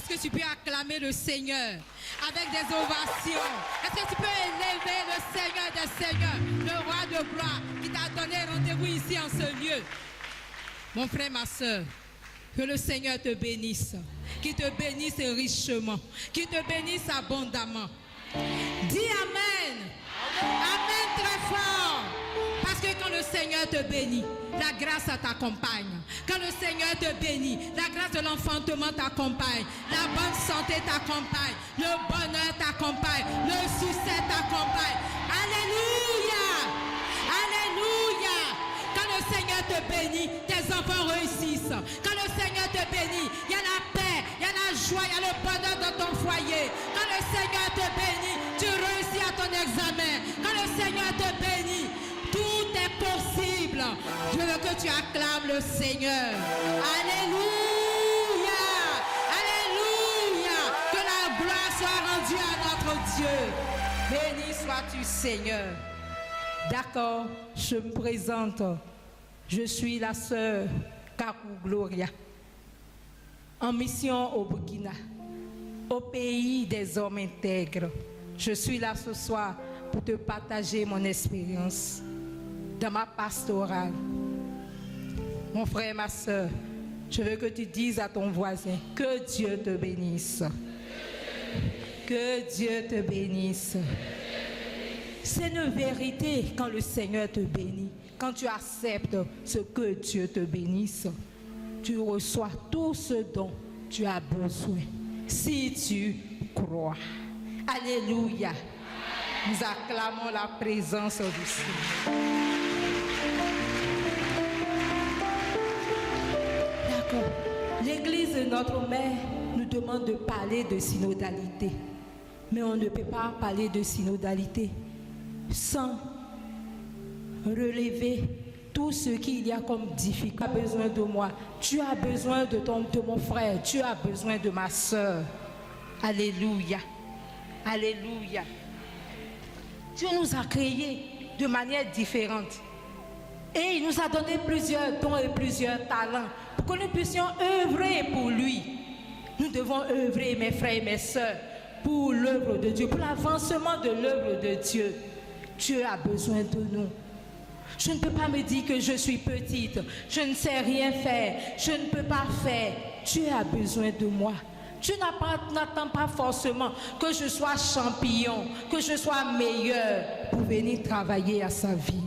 Est-ce que tu peux acclamer le Seigneur avec des ovations? Est-ce que tu peux élever le Seigneur des Seigneurs, le roi de gloire qui t'a donné rendez-vous ici en ce lieu? Mon frère, ma soeur, que le Seigneur te bénisse, qu'il te bénisse richement, qu'il te bénisse abondamment. Dis Amen. Amen très fort. Parce que quand le Seigneur te bénit, la grâce t'accompagne. Quand le Seigneur te bénit, la grâce de l'enfantement t'accompagne. La bonne santé t'accompagne. Le bonheur t'accompagne. Le succès t'accompagne. Alléluia. Alléluia. Quand le Seigneur te bénit, tes enfants réussissent. Quand le Seigneur te bénit, il y a la paix, il y a la joie, il y a le bonheur dans ton foyer. Quand le Seigneur te bénit, tu réussis à ton examen. Quand le Seigneur te bénit, tout est possible. Je veux que tu acclames le Seigneur. Alléluia. Alléluia. Que la gloire soit rendue à notre Dieu. Béni sois-tu, Seigneur. D'accord, je me présente. Je suis la sœur Kakou Gloria, en mission au Burkina, au pays des hommes intègres. Je suis là ce soir pour te partager mon expérience dans ma pastorale. Mon frère, ma sœur, je veux que tu dises à ton voisin que Dieu te bénisse. Que Dieu te bénisse. C'est une vérité quand le Seigneur te bénit. Quand tu acceptes ce que Dieu te bénisse, tu reçois tout ce dont tu as besoin. Si tu crois. Alléluia. Nous acclamons la présence du Seigneur. D'accord. L'Église de notre mère nous demande de parler de synodalité. Mais on ne peut pas parler de synodalité sans relever tout ce qu'il y a comme difficulté. Tu as besoin de moi, tu as besoin de mon frère, tu as besoin de ma soeur. Alléluia. Alléluia. Dieu nous a créés de manière différente. Et il nous a donné plusieurs dons et plusieurs talents pour que nous puissions œuvrer pour lui. Nous devons œuvrer, mes frères et mes sœurs, pour l'œuvre de Dieu, pour l'avancement de l'œuvre de Dieu. Dieu a besoin de nous. Je ne peux pas me dire que je suis petite, je ne sais rien faire, je ne peux pas faire. Dieu a besoin de moi. Dieu n'attend pas forcément que je sois champion, que je sois meilleur pour venir travailler à sa vie.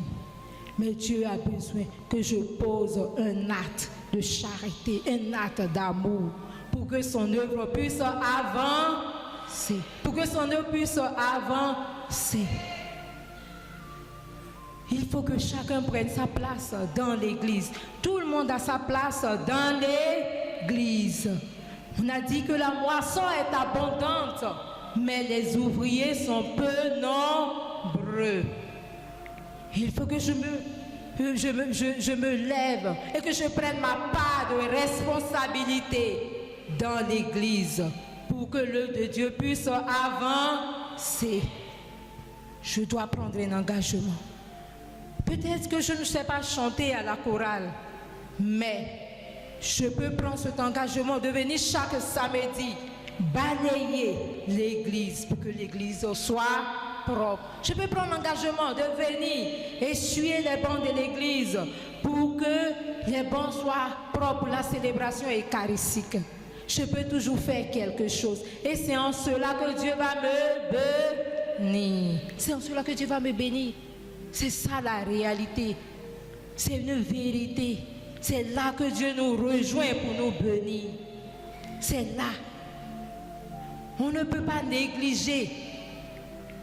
Mais Dieu a besoin que je pose un acte de charité, un acte d'amour, pour que son œuvre puisse avancer. Pour que son œuvre puisse avancer. Il faut que chacun prenne sa place dans l'église. Tout le monde a sa place dans l'église. On a dit que la moisson est abondante, mais les ouvriers sont peu nombreux. Il faut que je me lève et que je prenne ma part de responsabilité dans l'église pour que l'œuvre de Dieu puisse avancer. Je dois prendre un engagement. Peut-être que je ne sais pas chanter à la chorale, mais je peux prendre cet engagement de venir chaque samedi balayer l'église pour que l'église soit propre. Je peux prendre l'engagement de venir essuyer les bancs de l'église pour que les bancs soient propres pour la célébration eucharistique. Je peux toujours faire quelque chose. Et c'est en cela que Dieu va me bénir. C'est en cela que Dieu va me bénir. C'est ça la réalité. C'est une vérité. C'est là que Dieu nous rejoint pour nous bénir. C'est là. On ne peut pas négliger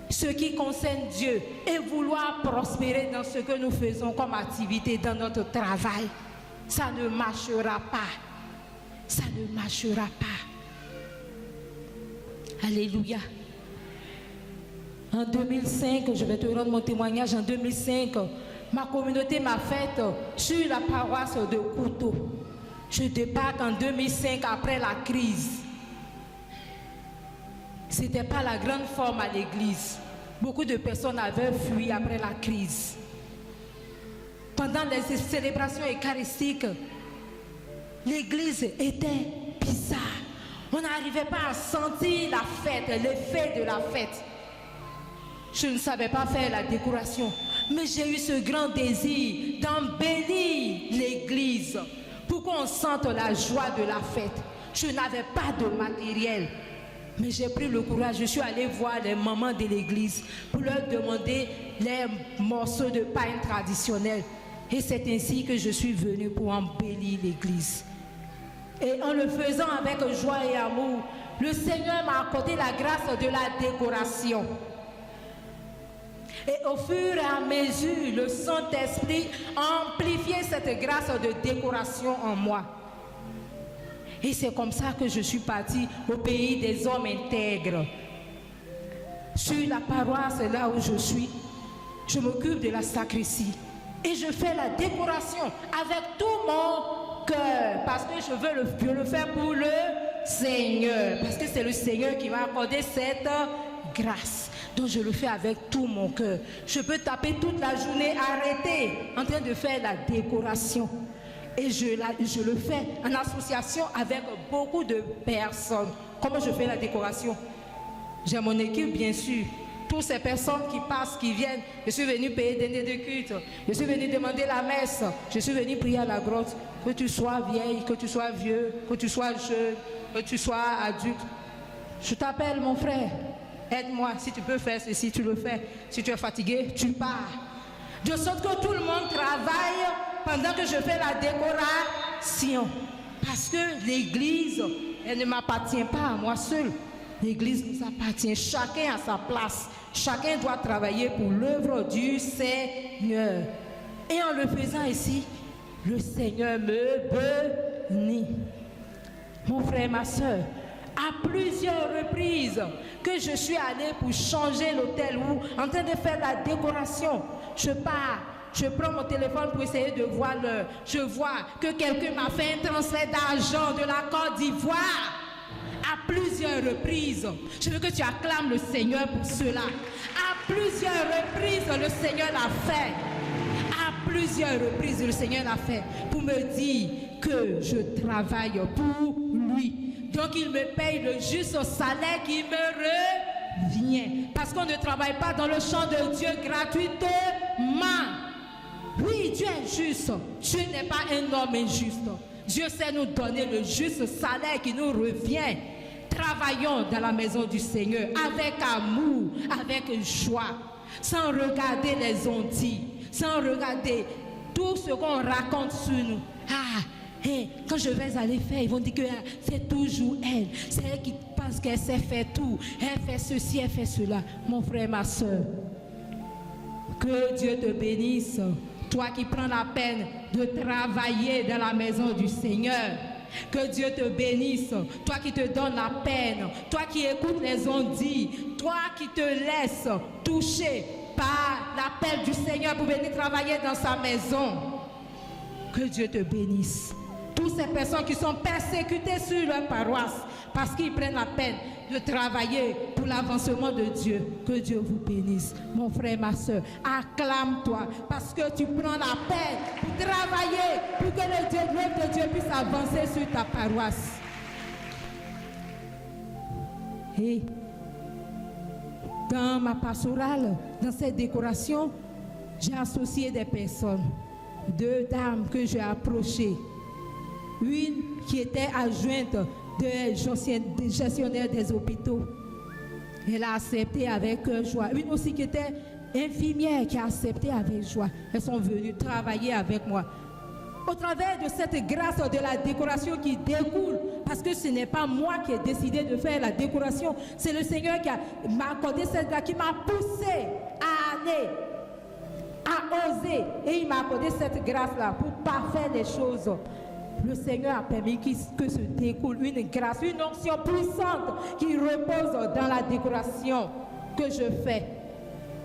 ce qui concerne Dieu et vouloir prospérer dans ce que nous faisons comme activité dans notre travail. Ça ne marchera pas. Ça ne marchera pas. Alléluia. En 2005, je vais te rendre mon témoignage. En 2005, ma communauté m'a faite sur la paroisse de Couteau. Je débarque en 2005 après la crise. Ce n'était pas la grande forme à l'église. Beaucoup de personnes avaient fui après la crise. Pendant les célébrations eucharistiques, l'église était bizarre. On n'arrivais pas à sentir la fête, l'effet de la fête. Je ne savais pas faire la décoration, mais j'ai eu ce grand désir d'embellir l'église pour qu'on sente la joie de la fête. Je n'avais pas de matériel, mais j'ai pris le courage. Je suis allée voir les mamans de l'église pour leur demander les morceaux de pain traditionnels. Et c'est ainsi que je suis venue pour embellir l'église. Et en le faisant avec joie et amour, le Seigneur m'a accordé la grâce de la décoration. Et au fur et à mesure, le Saint-Esprit a amplifié cette grâce de décoration en moi. Et c'est comme ça que je suis partie au pays des hommes intègres. Sur la paroisse, là où je suis, je m'occupe de la sacristie. Et je fais la décoration avec tout mon cœur. Parce que je veux le faire pour le Seigneur. Parce que c'est le Seigneur qui m'a accordé cette grâce. Donc je le fais avec tout mon cœur. Je peux taper toute la journée arrêtée en train de faire la décoration. Et je le fais en association avec beaucoup de personnes. Comment je fais la décoration? J'ai mon équipe, bien sûr. Toutes ces personnes qui passent, qui viennent. Je suis venu payer des dîners de culte. Je suis venu demander la messe. Je suis venu prier à la grotte. Que tu sois vieille, que tu sois vieux, que tu sois jeune, que tu sois adulte. Je t'appelle, mon frère. Aide-moi. Si tu peux faire ceci, tu le fais. Si tu es fatigué, tu pars. De sorte que tout le monde travaille pendant que je fais la décoration. Parce que l'église, elle ne m'appartient pas à moi seul. L'église nous appartient. Chacun à sa place. Chacun doit travailler pour l'œuvre du Seigneur. Et en le faisant ici, le Seigneur me bénit. Mon frère, ma soeur, à plusieurs reprises que je suis allée pour changer l'hôtel ou en train de faire la décoration, je pars, je prends mon téléphone pour essayer de voir l'heure. Je vois que quelqu'un m'a fait un transfert d'argent de la Côte d'Ivoire. À plusieurs reprises, je veux que tu acclames le Seigneur pour cela. À plusieurs reprises, le Seigneur l'a fait. À plusieurs reprises, le Seigneur l'a fait pour me dire que je travaille pour lui. Donc il me paye le juste salaire qui me revient. Parce qu'on ne travaille pas dans le champ de Dieu gratuitement. Oui, Dieu est juste. Dieu n'est pas un homme injuste. Dieu sait nous donner le juste salaire qui nous revient. Travaillons dans la maison du Seigneur avec amour, avec joie, sans regarder les ondits, sans regarder tout ce qu'on raconte sur nous. Ah, hey, quand je vais aller faire, ils vont dire que c'est toujours elle. C'est elle qui pense qu'elle sait faire tout. Elle fait ceci, elle fait cela. Mon frère, ma soeur, que Dieu te bénisse. Toi qui prends la peine de travailler dans la maison du Seigneur, que Dieu te bénisse. Toi qui te donnes la peine, toi qui écoutes les ondits, toi qui te laisses toucher par l'appel du Seigneur pour venir travailler dans sa maison. Que Dieu te bénisse. Toutes ces personnes qui sont persécutées sur leur paroisse parce qu'ils prennent la peine de travailler pour l'avancement de Dieu. Que Dieu vous bénisse. Mon frère, ma soeur, acclame-toi parce que tu prends la peine pour travailler pour que l'œuvre de Dieu puisse avancer sur ta paroisse. Et dans ma pastorale, dans cette décoration, j'ai associé des personnes, 2 dames que j'ai approchées. Une qui était adjointe de gestionnaire des hôpitaux. Elle a accepté avec joie. Une aussi qui était infirmière qui a accepté avec joie. Elles sont venues travailler avec moi. Au travers de cette grâce de la décoration qui découle, parce que ce n'est pas moi qui ai décidé de faire la décoration, c'est le Seigneur qui m'a accordé cette grâce, qui m'a poussé à aller, à oser. Et il m'a accordé cette grâce-là pour parfaire les choses. Le Seigneur a permis que se découle une grâce, une onction puissante qui repose dans la décoration que je fais.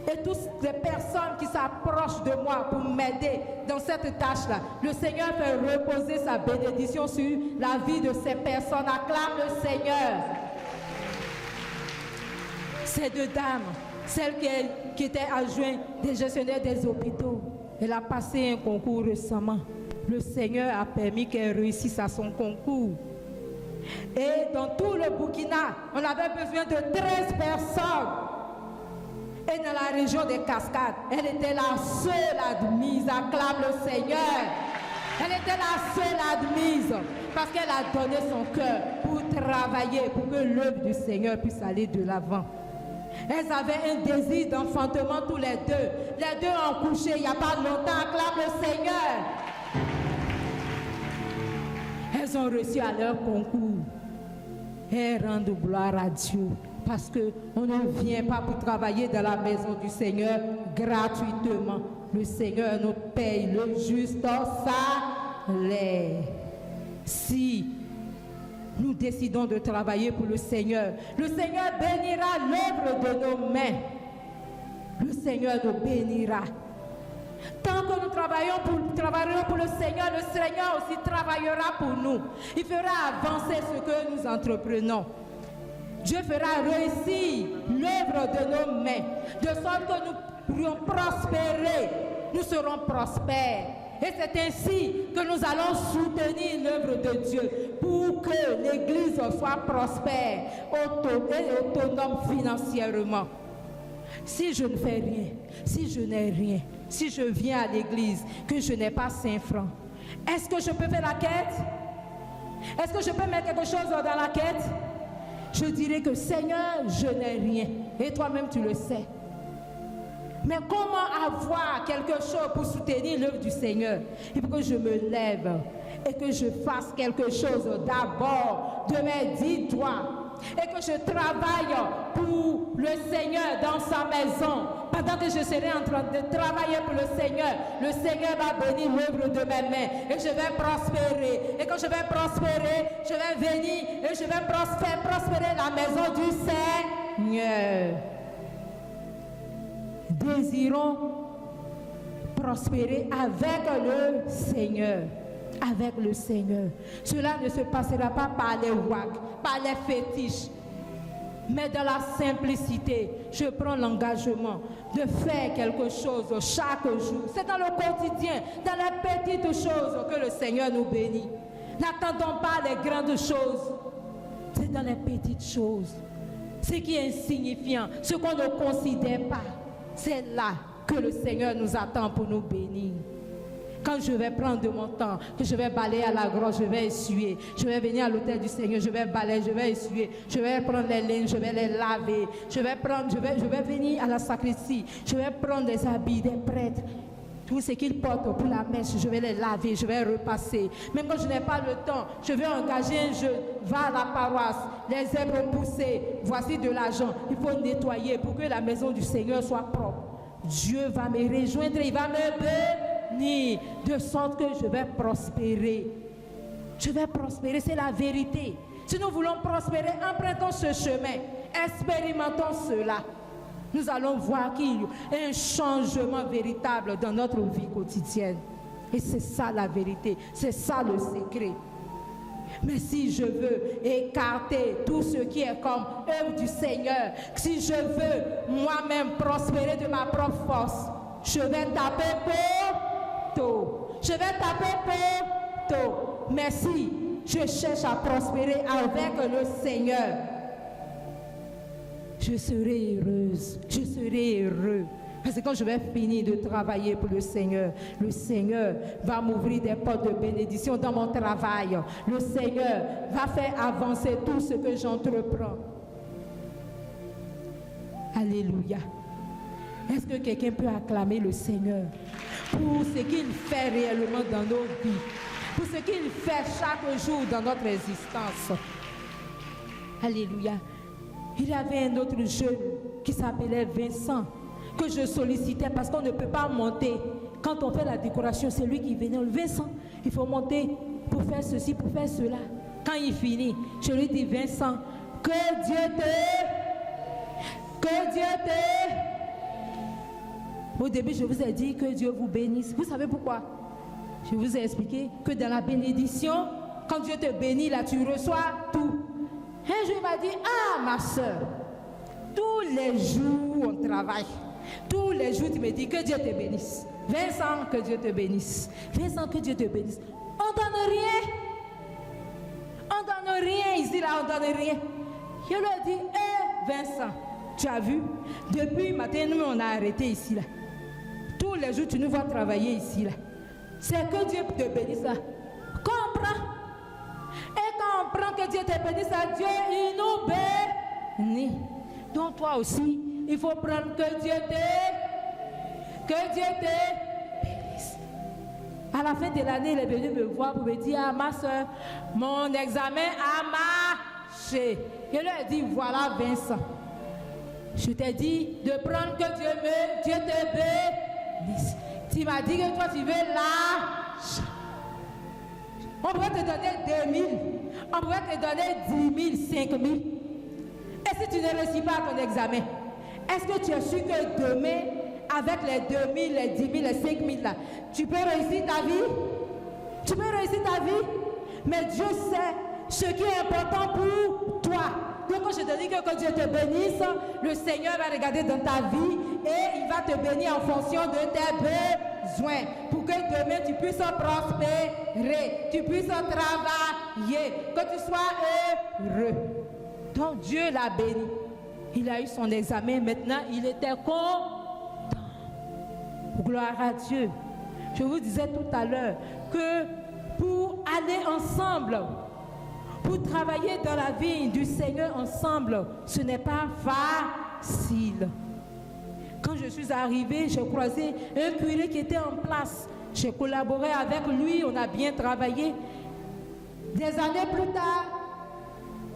Et toutes les personnes qui s'approchent de moi pour m'aider dans cette tâche-là, le Seigneur fait reposer sa bénédiction sur la vie de ces personnes. Acclame le Seigneur. Ces 2 dames, celle qui était adjointe des gestionnaires des hôpitaux, elle a passé un concours récemment. Le Seigneur a permis qu'elle réussisse à son concours. Et dans tout le le Burkina, on avait besoin de 13 personnes. Et dans la région des Cascades, elle était la seule admise. Acclame le Seigneur. Elle était la seule admise parce qu'elle a donné son cœur pour travailler, pour que l'œuvre du Seigneur puisse aller de l'avant. Elles avaient un désir d'enfantement tous les deux. Les deux ont couché il n'y a pas longtemps. Acclame le Seigneur. Elles ont reçu à leur concours. Elles rendent gloire à Dieu. Parce qu'on ne vient pas pour travailler dans la maison du Seigneur gratuitement. Le Seigneur nous paye le juste salaire. Si nous décidons de travailler pour le Seigneur bénira l'œuvre de nos mains. Le Seigneur nous bénira. Tant que nous travaillerons pour le Seigneur aussi travaillera pour nous. Il fera avancer ce que nous entreprenons. Dieu fera réussir l'œuvre de nos mains, de sorte que nous pourrions prospérer. Nous serons prospères. Et c'est ainsi que nous allons soutenir l'œuvre de Dieu pour que l'Église soit prospère et autonome financièrement. Si je ne fais rien, si je n'ai rien, si je viens à l'église, que je n'ai pas 5 francs, est-ce que je peux faire la quête? Est-ce que je peux mettre quelque chose dans la quête? Je dirais que Seigneur, je n'ai rien. Et toi-même, tu le sais. Mais comment avoir quelque chose pour soutenir l'œuvre du Seigneur? Il faut que je me lève et que je fasse quelque chose d'abord de mes 10 doigts. Et que je travaille pour le Seigneur dans sa maison. Pendant que je serai en train de travailler pour le Seigneur va bénir l'œuvre de mes mains. Et je vais prospérer. Et quand je vais prospérer, je vais venir et je vais prospérer la maison du Seigneur. Désirons prospérer avec le Seigneur. Avec le Seigneur. Cela ne se passera pas par les wacs, par les fétiches, mais dans la simplicité. Je prends l'engagement de faire quelque chose chaque jour. C'est dans le quotidien, dans les petites choses que le Seigneur nous bénit. N'attendons pas les grandes choses. C'est dans les petites choses. Ce qui est insignifiant, ce qu'on ne considère pas. C'est là que le Seigneur nous attend pour nous bénir. Quand je vais prendre de mon temps, que je vais balayer à la grosse, je vais essuyer. Je vais venir à l'autel du Seigneur, je vais balayer, je vais essuyer. Je vais prendre les lignes, je vais les laver. Je vais venir à la sacristie. Je vais prendre des habits des prêtres. Tout ce qu'ils portent pour la messe, je vais les laver, je vais repasser. Même quand je n'ai pas le temps, je vais engager un jeune. Va à la paroisse, les herbes ont poussé. Voici de l'argent. Il faut nettoyer pour que la maison du Seigneur soit propre. Dieu va me rejoindre, il va me bénir, de sorte que je vais prospérer. Je vais prospérer, c'est la vérité. Si nous voulons prospérer, empruntons ce chemin, expérimentons cela. Nous allons voir qu'il y a un changement véritable dans notre vie quotidienne. Et c'est ça la vérité, c'est ça le secret. Mais si je veux écarter tout ce qui est comme œuvre du Seigneur, si je veux moi-même prospérer de ma propre force, je vais taper poteau. Je vais taper poteau. Mais si je cherche à prospérer avec le Seigneur, je serai heureuse, je serai heureux. Parce que quand je vais finir de travailler pour le Seigneur va m'ouvrir des portes de bénédiction dans mon travail. Le Seigneur va faire avancer tout ce que j'entreprends. Alléluia. Est-ce que quelqu'un peut acclamer le Seigneur pour ce qu'il fait réellement dans nos vies, pour ce qu'il fait chaque jour dans notre existence? Alléluia. Il y avait un autre jeune qui s'appelait Vincent, que je sollicitais parce qu'on ne peut pas monter. Quand on fait la décoration, c'est lui qui venait. Vincent, il faut monter pour faire ceci, pour faire cela. Quand il finit, je lui dis, Vincent, que Dieu te... Au début, je vous ai dit que Dieu vous bénisse. Vous savez pourquoi? Je vous ai expliqué que dans la bénédiction, quand Dieu te bénit, là, tu reçois tout. Un jour, il m'a dit, ah, ma soeur, tous les jours, on travaille. Tous les jours, tu me dis que Dieu te bénisse. Vincent, que Dieu te bénisse. Vincent, que Dieu te bénisse. On donne rien. On donne rien ici. ici, là, on ne donne rien. Je lui ai dit, Vincent, tu as vu, depuis matin, nous, on a arrêté ici, là. Tous les jours, tu nous vois travailler ici, là. C'est que Dieu te bénisse, là. Comprends? Et quand on prend que Dieu te bénisse, ça, Dieu, il nous bénit. Donc, toi aussi, il faut prendre que Dieu te bénisse. À la fin de l'année, il est venu me voir pour me dire, ah, ma soeur, mon examen a marché. Je lui ai dit, voilà Vincent. Je t'ai dit de prendre que Dieu te bénisse. Tu m'as dit que toi, tu veux l'argent. On pourrait te donner 2000. On pourrait te donner 10 000, 5 000. Et si tu ne réussis pas ton examen, est-ce que tu as su que demain, avec les 2000, les 10 000, les 5 000 là, tu peux réussir ta vie? Tu peux réussir ta vie? Mais Dieu sait ce qui est important pour toi. Donc quand je te dis que Dieu te bénisse, le Seigneur va regarder dans ta vie et il va te bénir en fonction de tes besoins. Pour que demain tu puisses prospérer, tu puisses travailler, que tu sois heureux. Donc Dieu l'a béni. Il a eu son examen, maintenant il était content. Gloire à Dieu. Je vous disais tout à l'heure que pour aller ensemble, pour travailler dans la vie du Seigneur ensemble, ce n'est pas facile. Quand je suis arrivée, j'ai croisé un curé qui était en place. J'ai collaboré avec lui, on a bien travaillé. Des années plus tard,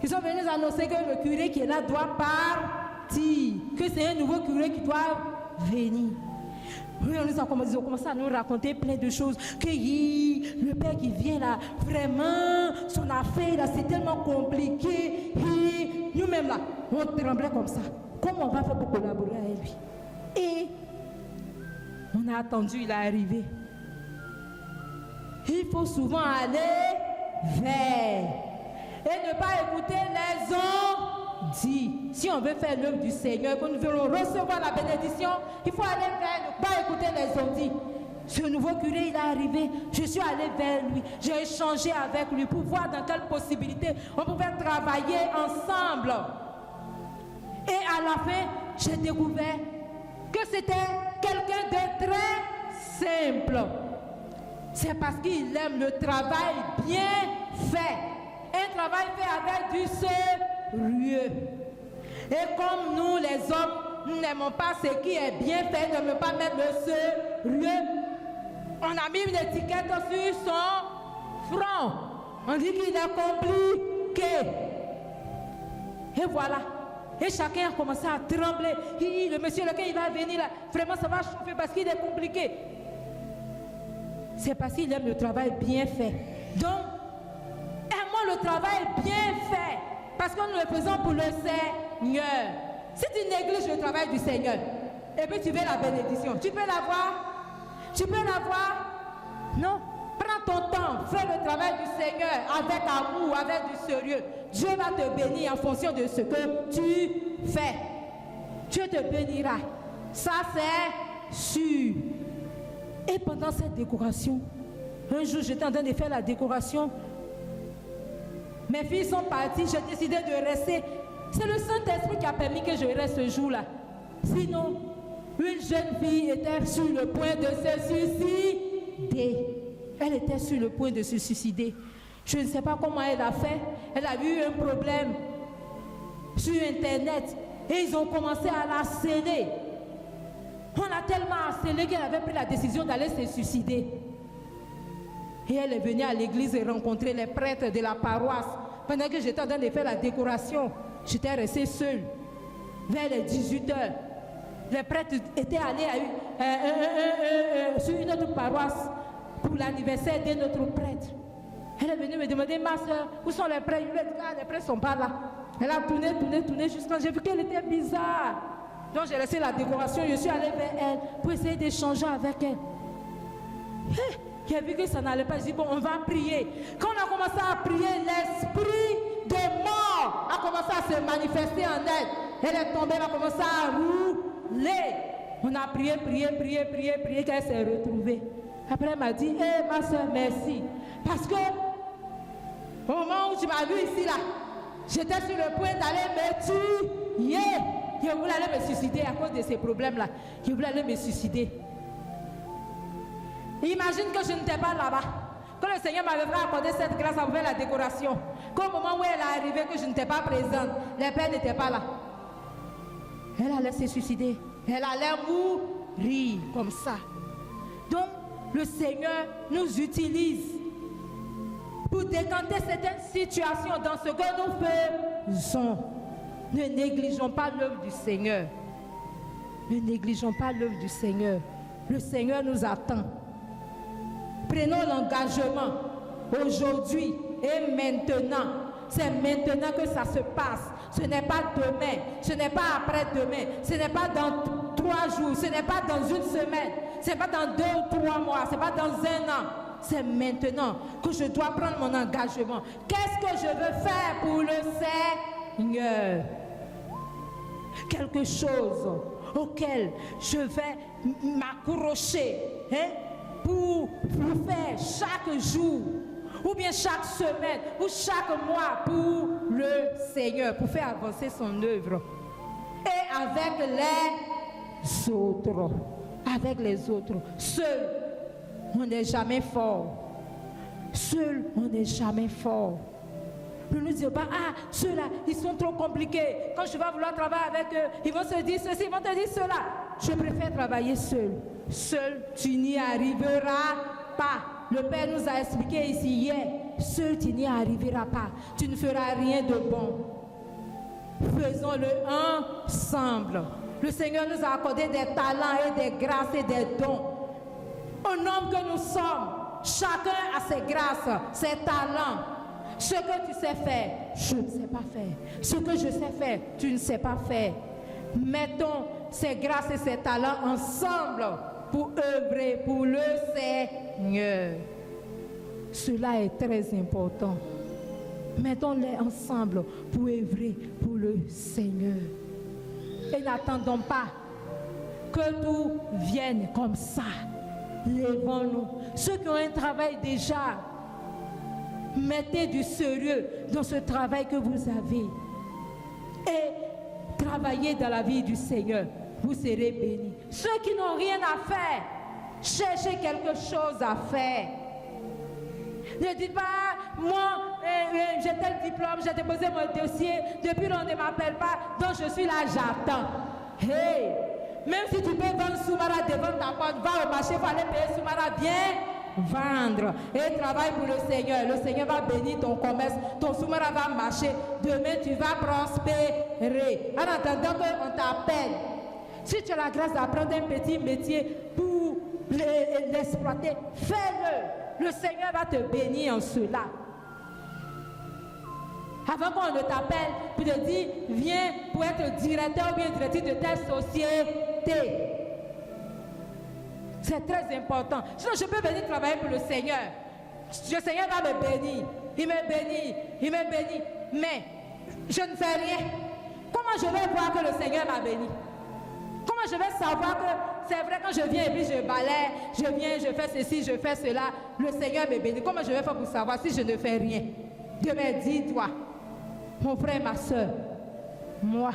ils sont venus annoncer que le curé qui est là doit partir, que c'est un nouveau curé qui doit venir. Oui, ils ont commencé à nous raconter plein de choses. Que le père qui vient là, vraiment, son affaire là, c'est tellement compliqué. Nous-mêmes là, on tremblait comme ça. Comment on va faire pour collaborer avec lui? Et on a attendu, il est arrivé. Il faut souvent aller vers et ne pas écouter les hommes dit. Si on veut faire l'œuvre du Seigneur, que nous voulons recevoir la bénédiction, il faut aller vers, ne pas écouter les hommes dit. Ce nouveau curé, il est arrivé, je suis allé vers lui, j'ai échangé avec lui pour voir dans quelle possibilité on pouvait travailler ensemble. Et à la fin, j'ai découvert que c'était quelqu'un de très simple. C'est parce qu'il aime le travail bien fait. Un travail fait avec du sérieux. Et comme nous, les hommes, nous n'aimons pas ce qui est bien fait, ne veut pas mettre le sérieux, on a mis une étiquette sur son front. On dit qu'il est compliqué. Et voilà. Et chacun a commencé à trembler. Le monsieur lequel il va venir là, vraiment ça va chauffer parce qu'il est compliqué. C'est parce qu'il aime le travail bien fait. Donc, aimons le travail bien fait. Parce que nous le faisons pour le Seigneur. Si tu négliges le travail du Seigneur, et puis tu veux la bénédiction, tu peux l'avoir? Tu peux l'avoir? Non. Prends ton temps, fais le travail du Seigneur avec amour, avec du sérieux. Dieu va te bénir en fonction de ce que tu fais. Dieu te bénira. Ça, c'est sûr. Et pendant cette décoration, un jour, j'étais en train de faire la décoration. Mes filles sont parties, j'ai décidé de rester. C'est le Saint-Esprit qui a permis que je reste ce jour-là. Sinon, une jeune fille était sur le point de se suicider. Elle était sur le point de se suicider. Je ne sais pas comment elle a fait. Elle a eu un problème sur Internet. Et ils ont commencé à la harceler. On a tellement harcelé qu'elle avait pris la décision d'aller se suicider. Et elle est venue à l'église et rencontrer les prêtres de la paroisse. Pendant que j'étais en train de faire la décoration, j'étais restée seule. Vers les 18h, les prêtres étaient allés sur une autre paroisse pour l'anniversaire d'un autre prêtre. Elle est venue me demander, ma soeur, où sont les prêtres? Je lui ai dit, ah, les prêtres ne sont pas là. Elle a tourné jusqu'à quand j'ai vu qu'elle était bizarre. Donc j'ai laissé la décoration, je suis allée vers elle pour essayer d'échanger avec elle. J'ai vu que ça n'allait pas. J'ai dit, bon, on va prier. Quand on a commencé à prier, l'esprit de mort a commencé à se manifester en elle. Elle est tombée, elle a commencé à rouler. On a prié, qu'elle s'est retrouvée. Après, elle m'a dit, ma soeur, merci. Parce que, au moment où tu m'as vu ici, là, J'étais sur le point d'aller me tuer. Je voulais aller me suicider à cause de ces problèmes-là. Je voulais aller me suicider. Imagine que je n'étais pas là-bas. Que le Seigneur m'avait accordé cette grâce à ouvrir la décoration. Qu'au moment où elle est arrivée, que je n'étais pas présente, les pères n'étaient pas là. Elle allait se suicider. Elle allait mourir comme ça. Donc, le Seigneur nous utilise pour décanter certaines situations dans ce que nous faisons. Ne négligeons pas l'œuvre du Seigneur. Ne négligeons pas l'œuvre du Seigneur. Le Seigneur nous attend. Prenons l'engagement aujourd'hui et maintenant. C'est maintenant que ça se passe. Ce n'est pas demain, ce n'est pas après-demain, ce n'est pas dans 3 jours, ce n'est pas dans une semaine, ce n'est pas dans 2 ou 3 mois, ce n'est pas dans 1 an. C'est maintenant que je dois prendre mon engagement. Qu'est-ce que je veux faire pour le Seigneur? Quelque chose auquel je vais m'accrocher pour faire chaque jour, ou bien chaque semaine, ou chaque mois pour le Seigneur, pour faire avancer son œuvre. Et avec les autres. Avec les autres. Seul, on n'est jamais fort. Seul, on n'est jamais fort. Ne nous disons pas, ceux-là, ils sont trop compliqués. Quand je vais vouloir travailler avec eux, ils vont se dire ceci, ils vont te dire cela. Je préfère travailler seul. Seul, tu n'y arriveras pas. Le Père nous a expliqué ici hier, seul tu n'y arriveras pas. Tu ne feras rien de bon. Faisons-le ensemble. Le Seigneur nous a accordé des talents et des grâces et des dons. Au nombre que nous sommes, chacun a ses grâces, ses talents. Ce que tu sais faire, je ne sais pas faire. Ce que je sais faire, tu ne sais pas faire. Mettons ces grâces et ces talents ensemble pour œuvrer pour le Seigneur. Cela est très important. Mettons-les ensemble pour œuvrer pour le Seigneur. Et n'attendons pas que tout vienne comme ça. Lèvons-nous. Ceux qui ont un travail déjà, mettez du sérieux dans ce travail que vous avez. Et travaillez dans la vie du Seigneur. Vous serez bénis. Ceux qui n'ont rien à faire, cherchez quelque chose à faire. Ne dites pas, moi, j'ai tel diplôme, j'ai déposé mon dossier, depuis on ne m'appelle pas, donc je suis là, j'attends. Hey, même si tu peux vendre Soumara devant ta porte, va au marché, il faut aller payer Soumara, viens vendre et travaille pour le Seigneur. Le Seigneur va bénir ton commerce, ton Soumara va marcher, demain tu vas prospérer. En attendant qu'on t'appelle, si tu as la grâce d'apprendre un petit métier pour l'exploiter, fais-le. Le Seigneur va te bénir en cela. Avant qu'on ne t'appelle, puis te dire, viens pour être directeur ou bien directrice de telle société. C'est très important. Sinon, je peux venir travailler pour le Seigneur. Le Seigneur va me bénir. Il me bénit, il me bénit. Mais je ne fais rien. Comment je vais voir que le Seigneur m'a béni? Comment je vais savoir que c'est vrai quand je viens et puis je balaie, je viens, je fais ceci, je fais cela, le Seigneur me bénit. Comment je vais faire pour savoir si je ne fais rien? Demain, dis-toi, mon frère, ma soeur, moi,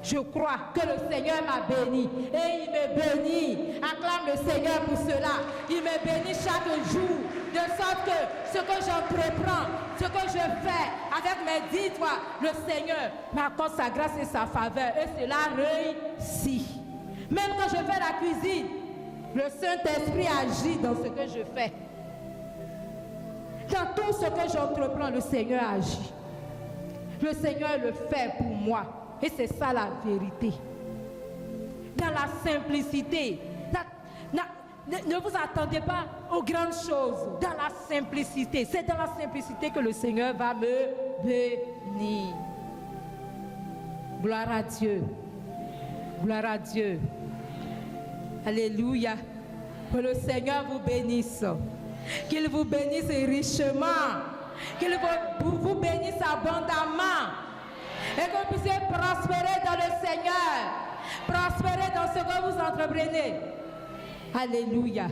je crois que le Seigneur m'a béni et il me bénit. Acclame le Seigneur pour cela. Il me bénit chaque jour, de sorte que ce que j'entreprends, ce que je fais avec mes dis-toi, le Seigneur m'accorde sa grâce et sa faveur et cela réussit. Même quand je fais la cuisine, le Saint-Esprit agit dans ce que je fais. Dans tout ce que j'entreprends, le Seigneur agit. Le Seigneur le fait pour moi. Et c'est ça la vérité. Dans la simplicité. Ne vous attendez pas aux grandes choses. Dans la simplicité. C'est dans la simplicité que le Seigneur va me bénir. Gloire à Dieu. Gloire à Dieu. Alléluia. Que le Seigneur vous bénisse. Qu'il vous bénisse richement. Qu'il vous bénisse abondamment. Et que vous puissiez prospérer dans le Seigneur. Prospérer dans ce que vous entreprenez. Alléluia.